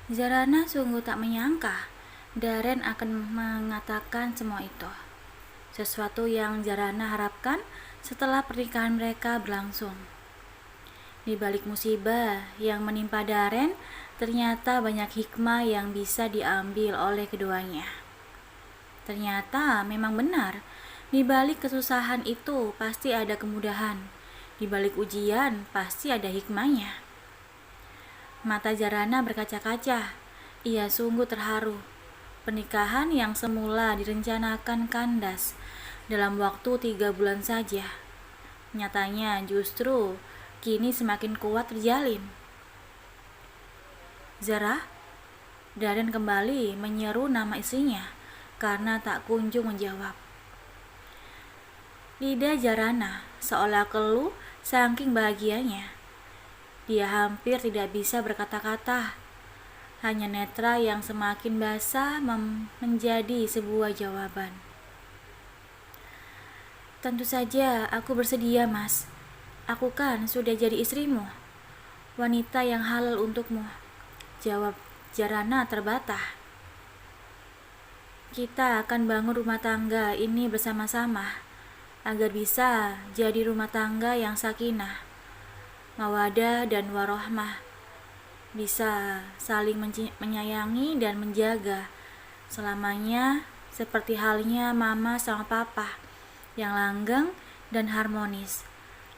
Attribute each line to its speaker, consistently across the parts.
Speaker 1: Zarana sungguh tak menyangka Daren akan mengatakan semua itu. Sesuatu yang Zarana harapkan setelah pernikahan mereka berlangsung. Di balik musibah yang menimpa Daren, ternyata banyak hikmah yang bisa diambil oleh keduanya. Ternyata memang benar, di balik kesusahan itu pasti ada kemudahan. Di balik ujian pasti ada hikmahnya. Mata Jarana berkaca-kaca. Ia sungguh terharu. Pernikahan yang semula direncanakan kandas dalam waktu 3 bulan saja. Nyatanya justru kini semakin kuat terjalin. Zara, Daren kembali menyeru nama istrinya karena tak kunjung menjawab. Lidah Jarana seolah keluh saking bahagianya. Dia hampir tidak bisa berkata-kata. Hanya netra yang semakin basah menjadi sebuah jawaban. Tentu saja aku bersedia, Mas. Aku kan sudah jadi istrimu. Wanita yang halal untukmu. Jawab Jarana terbatah. Kita akan bangun rumah tangga ini bersama-sama agar bisa jadi rumah tangga yang sakinah, mawadah dan warohmah, bisa saling menyayangi dan menjaga selamanya seperti halnya mama sama papa yang langgeng dan harmonis.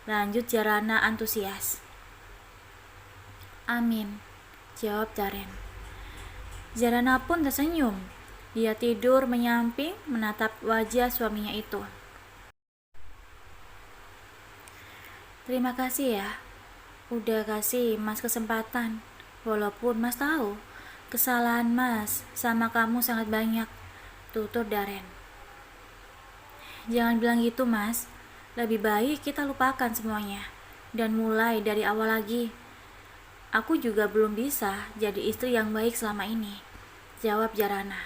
Speaker 1: Lanjut Jarana antusias. Amin, jawab Daren. Jarana pun tersenyum. Dia tidur menyamping menatap wajah suaminya itu. Terima kasih ya, udah kasih Mas kesempatan. Walaupun Mas tahu kesalahan Mas sama kamu sangat banyak, tutur Daren. Jangan bilang gitu, Mas. Lebih baik kita lupakan semuanya dan mulai dari awal lagi. Aku juga belum bisa jadi istri yang baik selama ini, jawab Jarana.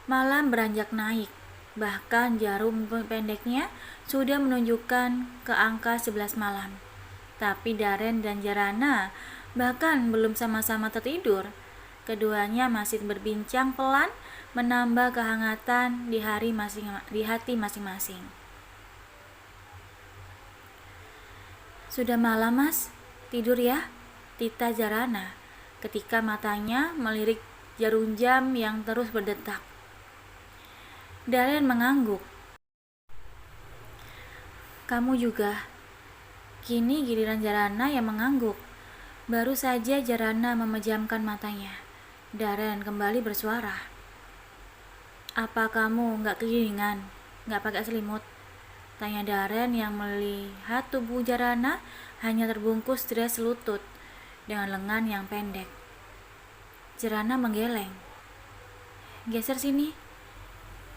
Speaker 1: Malam beranjak naik, bahkan jarum pendeknya sudah menunjukkan ke angka 11 malam. Tapi Daren dan Jarana bahkan belum sama-sama tertidur. Keduanya masih berbincang pelan, menambah kehangatan di hati masing-masing. Sudah malam, Mas. Tidur ya, tita Jarana ketika matanya melirik jarum jam yang terus berdetak. Daren mengangguk. Kamu juga. Kini giliran Jarana yang mengangguk. Baru saja Jarana memejamkan matanya. Daren kembali bersuara. Apa kamu gak kegiringan? Gak pakai selimut? Tanya Daren yang melihat tubuh Jarana hanya terbungkus dress lutut dengan lengan yang pendek. Jarana menggeleng. Geser sini,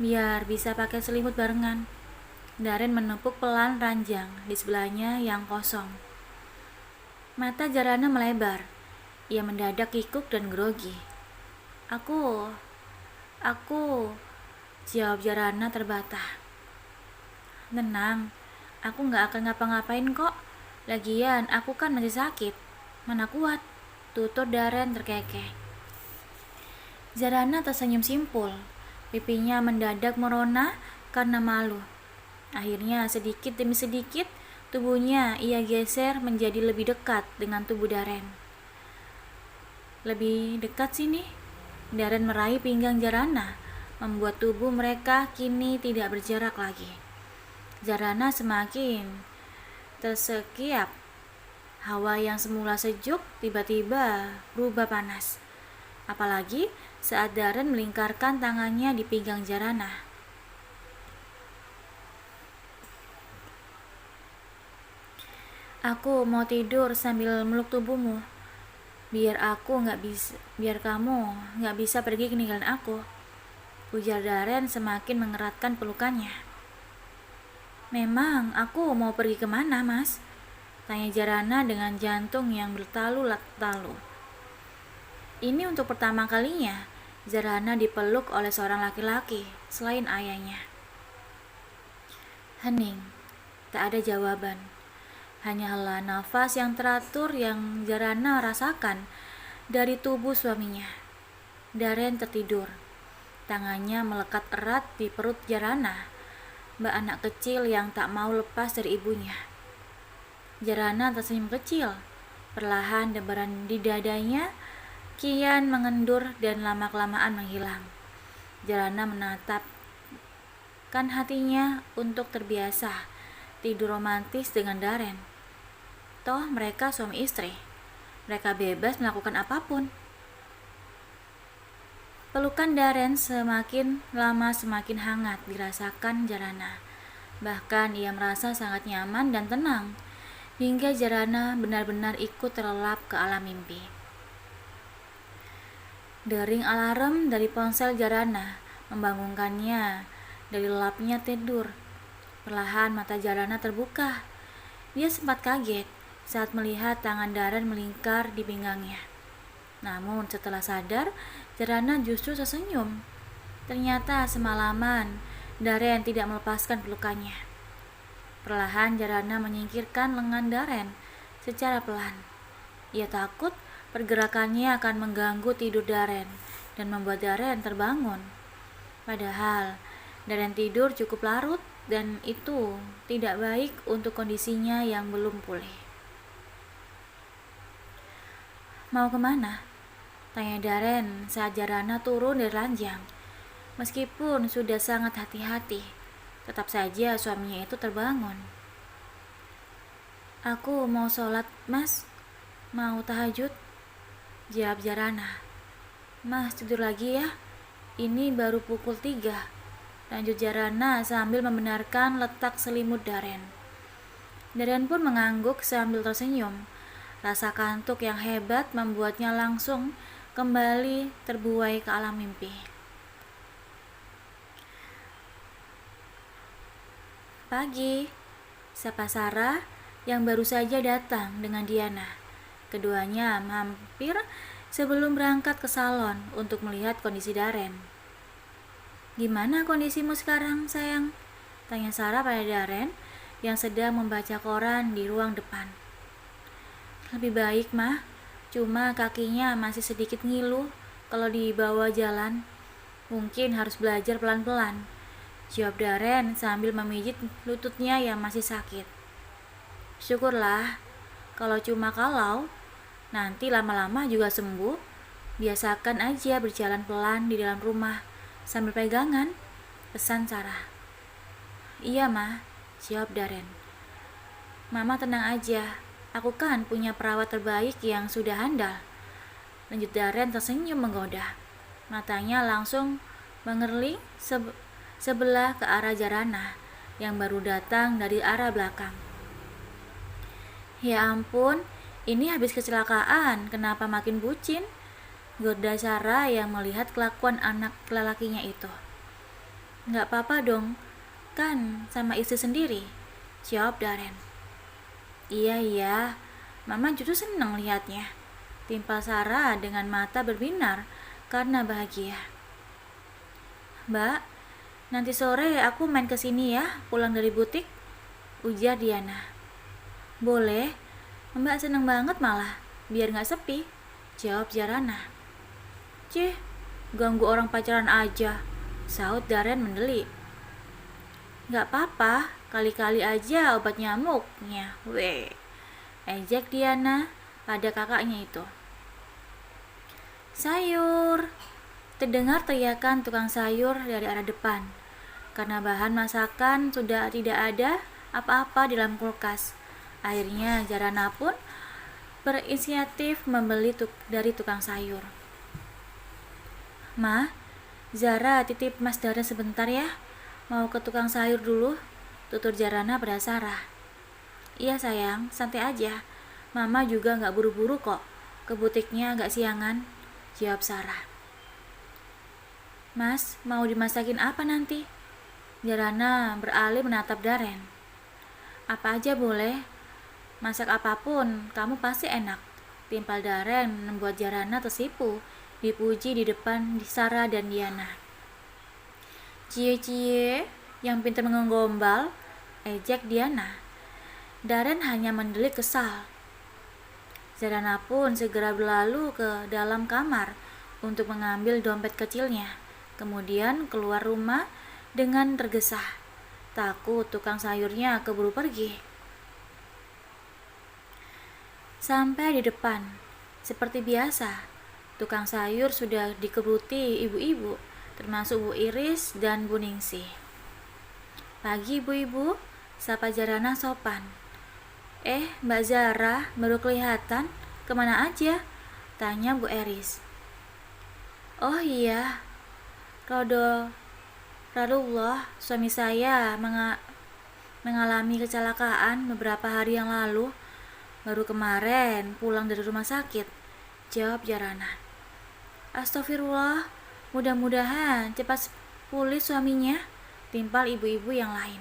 Speaker 1: biar bisa pakai selimut barengan. Daren menepuk pelan ranjang di sebelahnya yang kosong. Mata Jarana melebar. Ia mendadak kikuk dan grogi. Aku, jawab Jarana terbatah. Tenang, aku gak akan ngapa-ngapain kok. Lagian aku kan masih sakit. Mana kuat, tutur Daren terkekeh. Jarana tersenyum simpul. Pipinya mendadak merona karena malu. Akhirnya sedikit demi sedikit tubuhnya ia geser menjadi lebih dekat dengan tubuh Daren. Lebih dekat sini. Daren meraih pinggang Jarana, membuat tubuh mereka kini tidak berjarak lagi. Jarana semakin tersekiap. Hawa yang semula sejuk tiba-tiba berubah panas. Apalagi saat Daren melingkarkan tangannya di pinggang Jarana. Aku mau tidur sambil meluk tubuhmu. Biar kamu gak bisa pergi meninggalin aku, ujar Daren semakin mengeratkan pelukannya. Memang aku mau pergi kemana, Mas? Tanya Jarana dengan jantung yang bertalu-talu. Ini untuk pertama kalinya Jarana dipeluk oleh seorang laki-laki selain ayahnya. Hening, tak ada jawaban. Hanya hela nafas yang teratur yang Jarana rasakan dari tubuh suaminya. Darren tertidur. Tangannya melekat erat di perut Jarana, mbak anak kecil yang tak mau lepas dari ibunya. Jarana tersenyum kecil. Perlahan debaran di dadanya kian mengendur dan lama-kelamaan menghilang. Jarana menatapkan hatinya untuk terbiasa tidur romantis dengan Darren. Toh mereka suami istri. Mereka bebas melakukan apapun. Pelukan Darren semakin lama semakin hangat dirasakan Jarana. Bahkan ia merasa sangat nyaman dan tenang, hingga Jarana benar-benar ikut terlelap ke alam mimpi. Dering alarm dari ponsel Jarana membangunkannya dari lelapnya tidur. Perlahan mata Jarana terbuka. Dia sempat kaget saat melihat tangan Darren melingkar di pinggangnya. Namun setelah sadar, Jarana justru tersenyum. Ternyata semalaman Darren tidak melepaskan pelukannya. Perlahan Jarana menyingkirkan lengan Darren secara pelan. Ia takut pergerakannya akan mengganggu tidur Darren dan membuat Darren terbangun. Padahal Darren tidur cukup larut dan itu tidak baik untuk kondisinya yang belum pulih. Mau kemana? Tanya Darren saat Jarana turun dari ranjang. Meskipun sudah sangat hati-hati, tetap saja suaminya itu terbangun. Aku mau sholat, Mas. Mau tahajud? Jawab Jarana. Mas tidur lagi ya. Ini baru pukul 3. Lanjut Jarana sambil membenarkan letak selimut Darren. Darren pun mengangguk sambil tersenyum. Rasa kantuk yang hebat membuatnya langsung kembali terbuai ke alam mimpi. Pagi, sapa Sarah yang baru saja datang dengan Diana. Keduanya mampir sebelum berangkat ke salon untuk melihat kondisi Darren. Gimana kondisimu sekarang, sayang? Tanya Sarah pada Darren yang sedang membaca koran di ruang depan. Lebih baik, Mah. Cuma kakinya masih sedikit ngilu kalau dibawa jalan. Mungkin harus belajar pelan-pelan. Jawab Darren sambil memijit lututnya yang masih sakit. Syukurlah, kalau nanti lama-lama juga sembuh. Biasakan aja berjalan pelan di dalam rumah sambil pegangan, pesan Sarah. Iya, Mah, jawab Darren. Mama tenang aja, aku kan punya perawat terbaik yang sudah handal. Lanjut Darren tersenyum menggoda. Matanya langsung mengerling sebelah ke arah Jarana yang baru datang dari arah belakang. Ya ampun, ini habis kecelakaan, kenapa makin bucin? Goda Sarah yang melihat kelakuan anak lelakinya itu. Nggak apa-apa dong, kan sama istri sendiri, jawab Darren. Iya, Mama justru senang lihatnya, timpal Sarah dengan mata berbinar karena bahagia. Mbak, nanti sore aku main ke sini ya, pulang dari butik, ujar Diana. Boleh, Mbak seneng banget malah, biar gak sepi, jawab Jarana. Cih, ganggu orang pacaran aja, saut Darren mendeli. Gak apa-apa, kali-kali aja obat nyamuknya, weh, ejek Diana pada kakaknya itu. Sayur, terdengar teriakan tukang sayur dari arah depan, karena bahan masakan sudah tidak ada apa-apa di dalam kulkas. Akhirnya Jarana pun berinisiatif membeli dari tukang sayur. Ma, Zara titip Mas Darren sebentar ya, mau ke tukang sayur dulu, tutur Jarana pada Sarah. Iya sayang, santai aja, Mama juga gak buru-buru kok, ke butiknya agak siangan, jawab Sarah. Mas, mau dimasakin apa nanti? Jarana beralih menatap Darren. Apa aja boleh, masak apapun, kamu pasti enak, timpal Darren membuat Jarana tersipu, dipuji di depan Sarah dan Diana. Cie-cie, yang pintar menggombal, ejek Diana. Darren hanya mendelik kesal. Zarana pun segera berlalu ke dalam kamar untuk mengambil dompet kecilnya. Kemudian keluar rumah dengan tergesa. Takut tukang sayurnya keburu pergi. Sampai di depan, seperti biasa, tukang sayur sudah dikeruti ibu-ibu, termasuk Bu Iris dan Bu Ningsih. "Pagi ibu-ibu," sapa Zarana sopan. Mbak Zara, baru kelihatan, kemana aja?" tanya Bu Iris. "Oh iya, Radullah, suami saya mengalami kecelakaan beberapa hari yang lalu. Baru kemarin pulang dari rumah sakit," jawab Zarana. "Astagfirullah, mudah-mudahan cepat pulih suaminya," timpal ibu-ibu yang lain.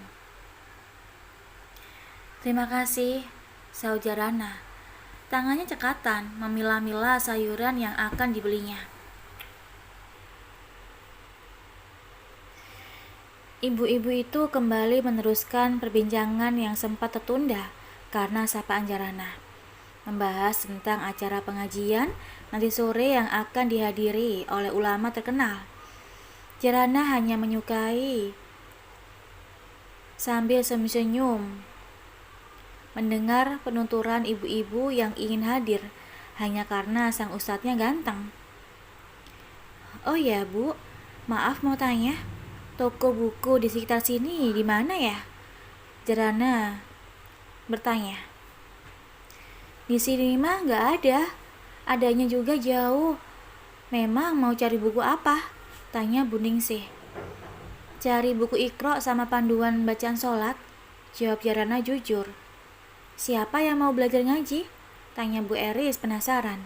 Speaker 1: "Terima kasih," sahut Zarana. Tangannya cekatan memilah-milah sayuran yang akan dibelinya. Ibu-ibu itu kembali meneruskan perbincangan yang sempat tertunda karena sapaan Zarana. Membahas tentang acara pengajian nanti sore yang akan dihadiri oleh ulama terkenal. Zarana hanya menyukai sambil senyum mendengar penuturan ibu-ibu yang ingin hadir hanya karena sang ustadznya ganteng. "Oh ya Bu, maaf mau tanya, toko buku di sekitar sini di mana ya?" Zarana bertanya. "Di sini mah nggak ada, adanya juga jauh. Memang mau cari buku apa?" tanya Bu Ningsih. "Cari buku Iqra sama panduan bacaan sholat," jawab Zarana jujur. "Siapa yang mau belajar ngaji?" tanya Bu Iris penasaran.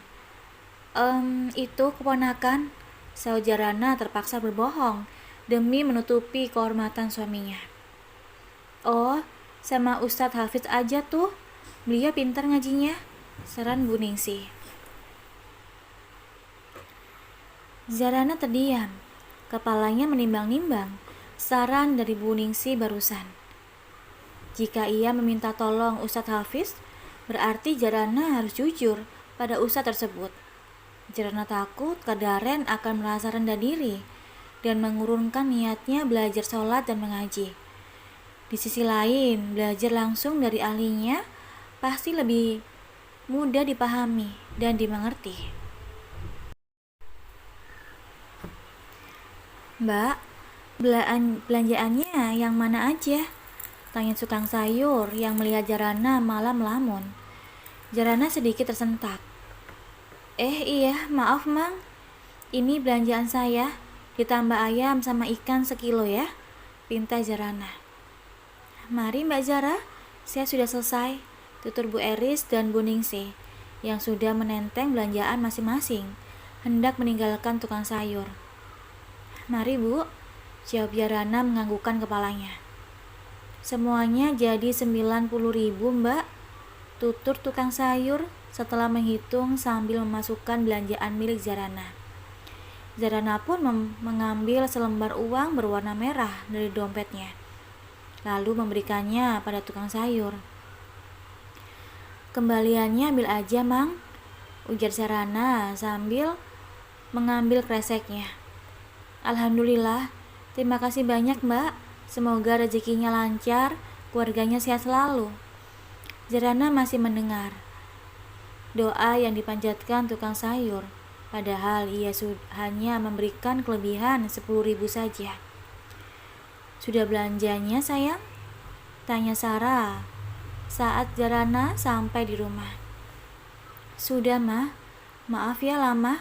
Speaker 1: Itu keponakan," sahut Zarana terpaksa berbohong demi menutupi kehormatan suaminya. "Oh, sama Ustadz Hafiz aja tuh, beliau pintar ngajinya," saran Bu Ningsih. Zarana terdiam, kepalanya menimbang-nimbang saran dari Bu Ningsih barusan. Jika ia meminta tolong Ustadz Hafiz, berarti Zarana harus jujur pada Ustadz tersebut. Zarana takut Kadaren akan merasa rendah diri dan mengurungkan niatnya belajar sholat dan mengaji. Di sisi lain, belajar langsung dari ahlinya pasti lebih mudah dipahami dan dimengerti. "Mbak, belanjaannya yang mana aja?" tanya tukang sayur yang melihat Zarana malah melamun. Zarana sedikit tersentak. Iya, maaf Mang, ini belanjaan saya, ditambah ayam sama ikan sekilo ya," pinta Zarana. "Mari Mbak Zara, saya sudah selesai," tutur Bu Iris dan Bu Ningsih yang sudah menenteng belanjaan masing-masing, hendak meninggalkan tukang sayur. "Mari Bu," jawab Zarana menganggukkan kepalanya. "Semuanya jadi 90.000 Mbak," tutur tukang sayur setelah menghitung sambil memasukkan belanjaan milik Zarana. Zarana pun mengambil selembar uang berwarna merah dari dompetnya, lalu memberikannya pada tukang sayur. "Kembaliannya ambil aja Mang," ujar Zarana sambil mengambil kreseknya. "Alhamdulillah, terima kasih banyak Mbak. Semoga rezekinya lancar, keluarganya sehat selalu." Zarana masih mendengar doa yang dipanjatkan tukang sayur, padahal ia hanya memberikan kelebihan 10.000 saja. "Sudah belanjanya sayang?" tanya Sarah saat Zarana sampai di rumah. "Sudah Mah, maaf ya lama,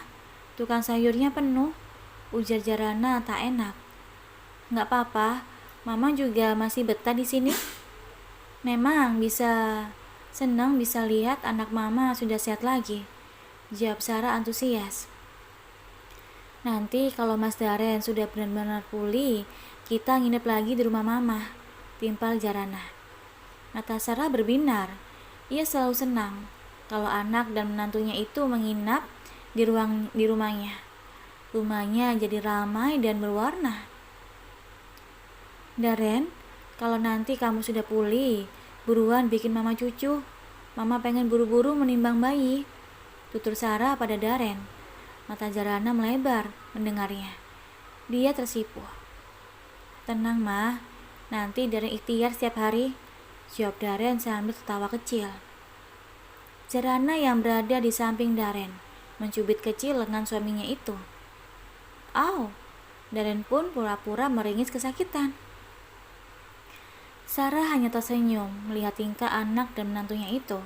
Speaker 1: tukang sayurnya penuh," ujar Zarana tak enak. "Nggak apa-apa, Mama juga masih betah di sini. Memang senang bisa lihat anak Mama sudah sehat lagi," jawab Sarah antusias. "Nanti kalau Mas Daren sudah benar-benar pulih, kita nginep lagi di rumah Mama," timpal Zarana. Mata Sarah berbinar. Ia selalu senang kalau anak dan menantunya itu menginap di rumahnya. Rumahnya jadi ramai dan berwarna. "Daren, kalau nanti kamu sudah pulih, buruan bikin Mama cucu. Mama pengen buru-buru menimbang bayi," tutur Sarah pada Darren. Mata Jarana melebar mendengarnya. Dia tersipu. Tenang mah, nanti Darren ikhtiar setiap hari, jawab Darren sambil tertawa kecil. Jarana yang berada di samping Darren mencubit kecil lengan suaminya itu. Au, Darren pun pura-pura meringis kesakitan. Sarah hanya tersenyum melihat tingkah anak dan menantunya itu.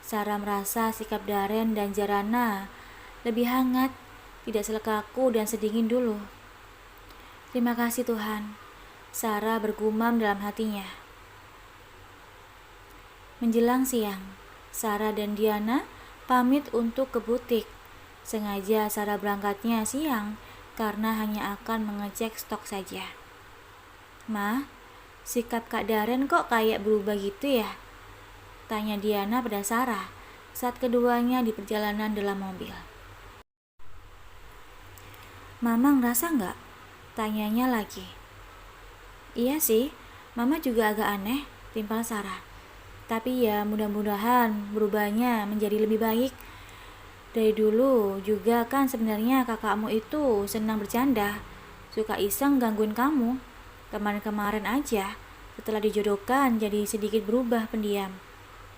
Speaker 1: Sarah merasa sikap Darren dan Jarana lebih hangat, tidak selekaku dan sedingin dulu. Terima kasih Tuhan, Sarah bergumam dalam hatinya. Menjelang siang, Sarah dan Diana pamit untuk ke butik. Sengaja Sarah berangkatnya siang karena hanya akan mengecek stok saja. Ma, sikap Kak Darren kok kayak berubah gitu ya? Tanya Diana pada Sarah saat keduanya di perjalanan dalam mobil. Mama ngerasa nggak? Tanyanya lagi. Iya sih, Mama juga agak aneh, timpal Sarah. Tapi ya mudah-mudahan berubahnya menjadi lebih baik. Dari dulu juga kan sebenarnya kakakmu itu senang bercanda, suka iseng gangguin kamu. Kemarin-kemarin aja, setelah dijodohkan jadi sedikit berubah pendiam.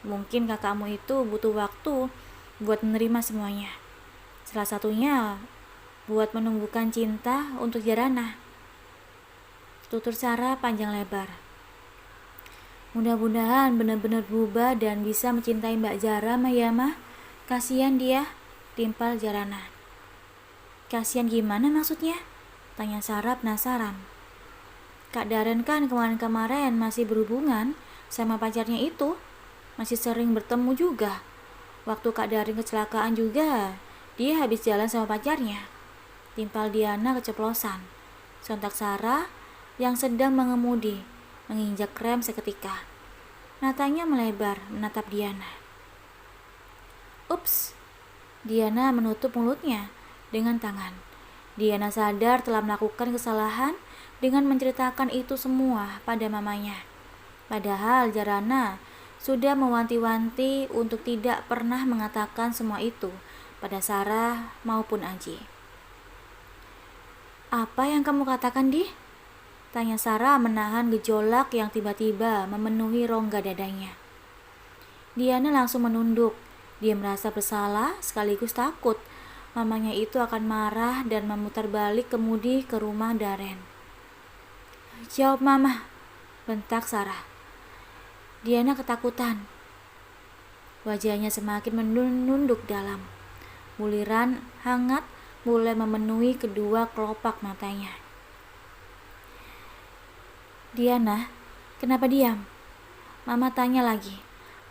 Speaker 1: Mungkin kakakmu itu butuh waktu buat menerima semuanya. Salah satunya buat menumbuhkan cinta untuk Jarana. Tutur Sarah panjang lebar. Mudah-mudahan benar-benar berubah dan bisa mencintai Mbak Zara mah ya mah. Kasihan dia, timpal Jarana. Kasihan gimana maksudnya? Tanya Sarah penasaran. Kak Darren kan kemarin-kemarin masih berhubungan sama pacarnya itu. Masih sering bertemu juga. Waktu Kak Darren kecelakaan juga, dia habis jalan sama pacarnya. Timpal Diana keceplosan. Sontak Sarah yang sedang mengemudi menginjak rem seketika. Matanya melebar menatap Diana. Ups, Diana menutup mulutnya dengan tangan. Diana sadar telah melakukan kesalahan dengan menceritakan itu semua pada mamanya. Padahal Jarana sudah mewanti-wanti untuk tidak pernah mengatakan semua itu pada Sarah maupun Aji. Apa yang kamu katakan, Di? Tanya Sarah menahan gejolak yang tiba-tiba memenuhi rongga dadanya. Diana langsung menunduk. Dia merasa bersalah sekaligus takut mamanya itu akan marah dan memutar balik kemudi ke rumah Darren. Jawab mama, bentak Sarah. Diana ketakutan. Wajahnya semakin menunduk dalam. Buliran hangat mulai memenuhi kedua kelopak matanya. Diana, kenapa diam? Mama tanya lagi.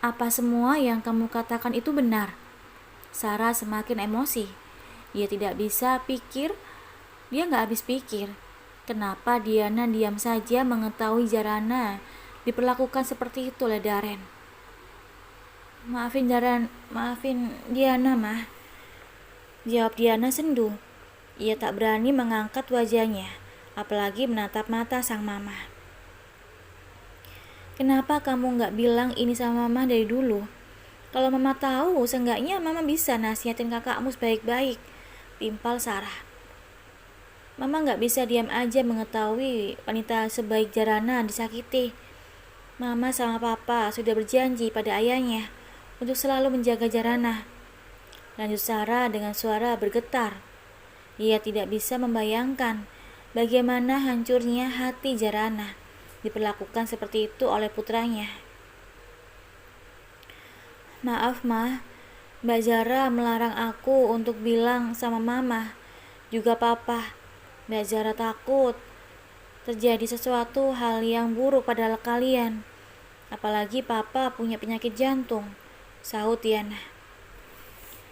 Speaker 1: Apa semua yang kamu katakan itu benar? Sarah semakin emosi. Dia tidak bisa pikir. Dia gak habis pikir. Kenapa Diana diam saja mengetahui Jarana diperlakukan seperti itu oleh Darren. Maafin Diana mah. Jawab Diana sendu. Ia tak berani mengangkat wajahnya, apalagi menatap mata sang mama. Kenapa kamu gak bilang ini sama mama dari dulu? Kalau mama tahu, seenggaknya mama bisa nasihatin kakakmu sebaik-baik, timpal Sarah. Mama gak bisa diam aja mengetahui wanita sebaik Jarana disakiti. Mama sama papa sudah berjanji pada ayahnya untuk selalu menjaga Jarana. Lanjut Sarah dengan suara bergetar. Ia tidak bisa membayangkan bagaimana hancurnya hati Jarana diperlakukan seperti itu oleh putranya. Maaf Ma, Mbak Zara melarang aku untuk bilang sama mama, juga papa. Mbak Zara takut terjadi sesuatu hal yang buruk pada kalian. Apalagi papa punya penyakit jantung, sahut Diana.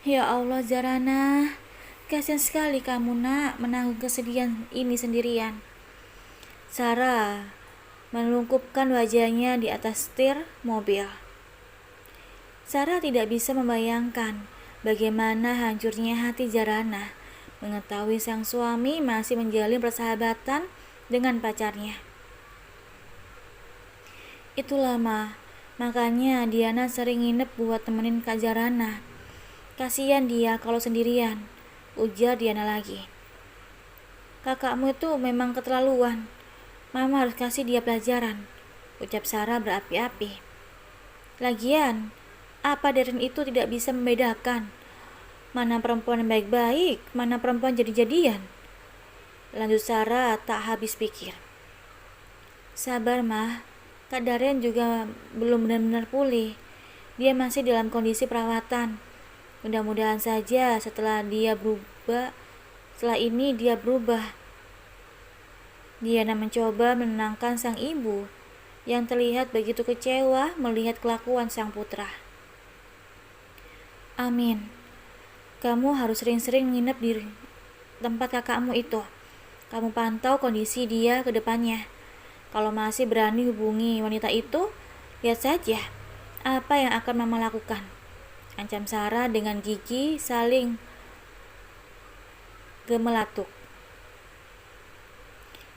Speaker 1: Ya Allah Zarana, kasihan sekali kamu nak menanggung kesedihan ini sendirian. Sarah melungkupkan wajahnya di atas setir mobil. Sarah tidak bisa membayangkan bagaimana hancurnya hati Jarana mengetahui sang suami masih menjalin persahabatan dengan pacarnya. Itulah makanya Diana sering nginep buat temenin Kak Jarana. Kasihan dia kalau sendirian, ujar Diana lagi. Kakakmu itu memang keterlaluan. Mama harus kasih dia pelajaran, ucap Sarah berapi-api. Lagian, apa Darren itu tidak bisa membedakan mana perempuan yang baik-baik, mana perempuan jadi-jadian? Lanjut Sarah tak habis pikir. Sabar mah, Kak Darren juga belum benar-benar pulih. Dia masih dalam kondisi perawatan. Mudah-mudahan saja setelah ini dia berubah. Diana mencoba menenangkan sang ibu yang terlihat begitu kecewa melihat kelakuan sang putra. Amin. Kamu harus sering-sering menginap di tempat kakakmu itu. Kamu pantau kondisi dia ke depannya. Kalau masih berani hubungi wanita itu, lihat saja apa yang akan Mama lakukan. Ancam Sarah dengan gigi saling gemelatuk.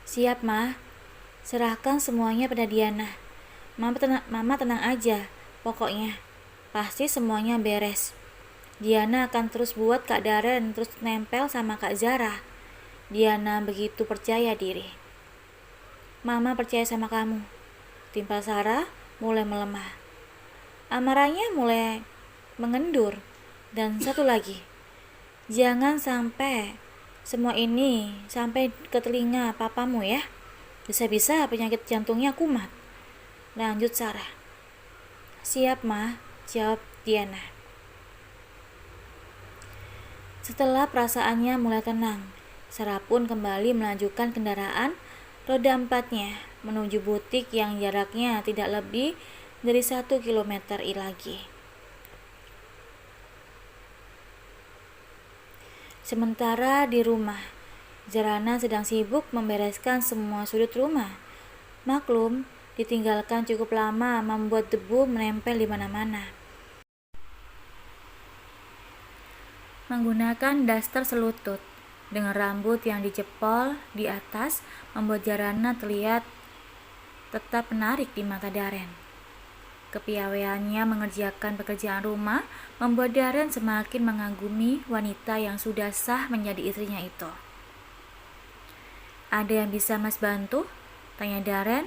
Speaker 1: Siap, Ma. Serahkan semuanya pada Diana. Mama tenang aja. Pokoknya, pasti semuanya beres. Diana akan terus buat Kak Darren terus nempel sama Kak Zara. Diana begitu percaya diri. Mama percaya sama kamu. Timpal Sarah mulai melemah. Amarahnya mulai mengendur. Dan satu lagi, jangan sampai semua ini sampai ke telinga papamu ya. Bisa-bisa penyakit jantungnya kumat. Lanjut Sarah. Siap, Ma, jawab Diana. Setelah perasaannya mulai tenang, Sarah pun kembali melanjutkan kendaraan roda empatnya menuju butik yang jaraknya tidak lebih dari 1 kilometer lagi. Sementara di rumah, Zarana sedang sibuk membereskan semua sudut rumah. Maklum, ditinggalkan cukup lama membuat debu menempel di mana-mana. Menggunakan daster selutut dengan rambut yang dicepol di atas membuat Zarana terlihat tetap menarik di mata Darren. Kepiawaiannya mengerjakan pekerjaan rumah membuat Darren semakin mengagumi wanita yang sudah sah menjadi istrinya itu. Ada yang bisa Mas bantu? Tanya Darren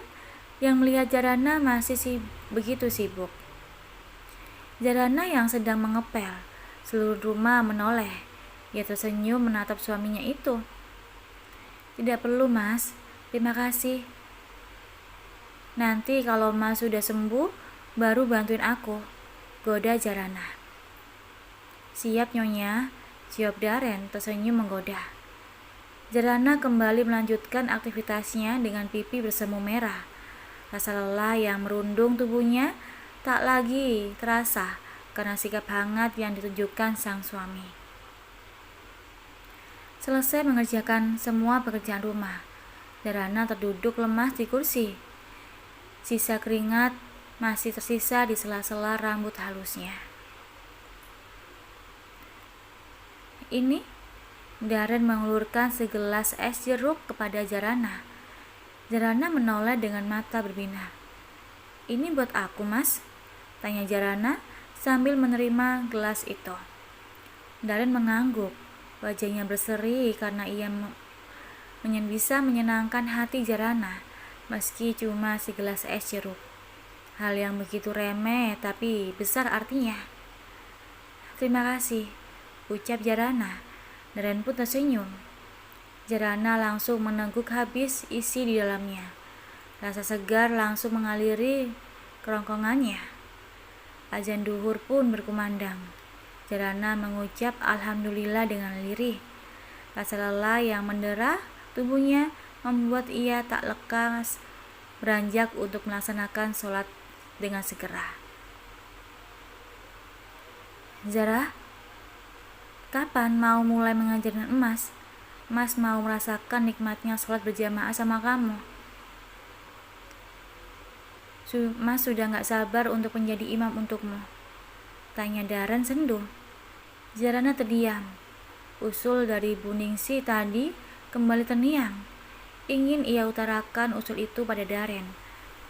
Speaker 1: yang melihat Zarana masih begitu sibuk. Zarana yang sedang mengepel, seluruh rumah menoleh. Ia tersenyum menatap suaminya itu. Tidak perlu, Mas. Terima kasih. Nanti kalau Mas sudah sembuh, baru bantuin aku, goda Zarana. Siap, Nyonya, jawab Darren tersenyum menggoda. Zarana kembali melanjutkan aktivitasnya dengan pipi bersemu merah. Rasa lelah yang merundung tubuhnya tak lagi terasa karena sikap hangat yang ditunjukkan sang suami. Selesai mengerjakan semua pekerjaan rumah, Zarana terduduk lemas di kursi. Sisa keringat masih tersisa di sela-sela rambut halusnya. Ini, Darren mengulurkan segelas es jeruk kepada Zarana. Zarana menoleh dengan mata berbinar. Ini buat aku, Mas, tanya Zarana sambil menerima gelas itu. Darren mengangguk. Wajahnya berseri karena ia bisa menyenangkan hati Zarana, meski cuma segelas es jeruk. Hal yang begitu remeh tapi besar artinya. Terima kasih, ucap Zarana. Darren pun tersenyum. Zarana langsung meneguk habis isi di dalamnya. Rasa segar langsung mengaliri kerongkongannya. Azan duhur pun berkumandang. Zarana mengucap alhamdulillah dengan lirih. Rasa lelah yang mendera tubuhnya membuat ia tak lekas beranjak untuk melaksanakan sholat dengan segera. Zara, kapan mau mulai mengajarkan Emas? Mas mau merasakan nikmatnya sholat berjamaah sama kamu. Mas sudah gak sabar untuk menjadi imam untukmu, tanya Darren sendu. Zarana terdiam. Usul dari Bu Ningsi tadi kembali terngiang. Ingin ia utarakan usul itu pada Darren,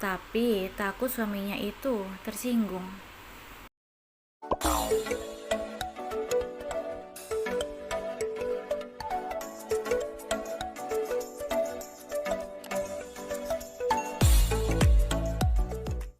Speaker 1: tapi takut suaminya itu tersinggung.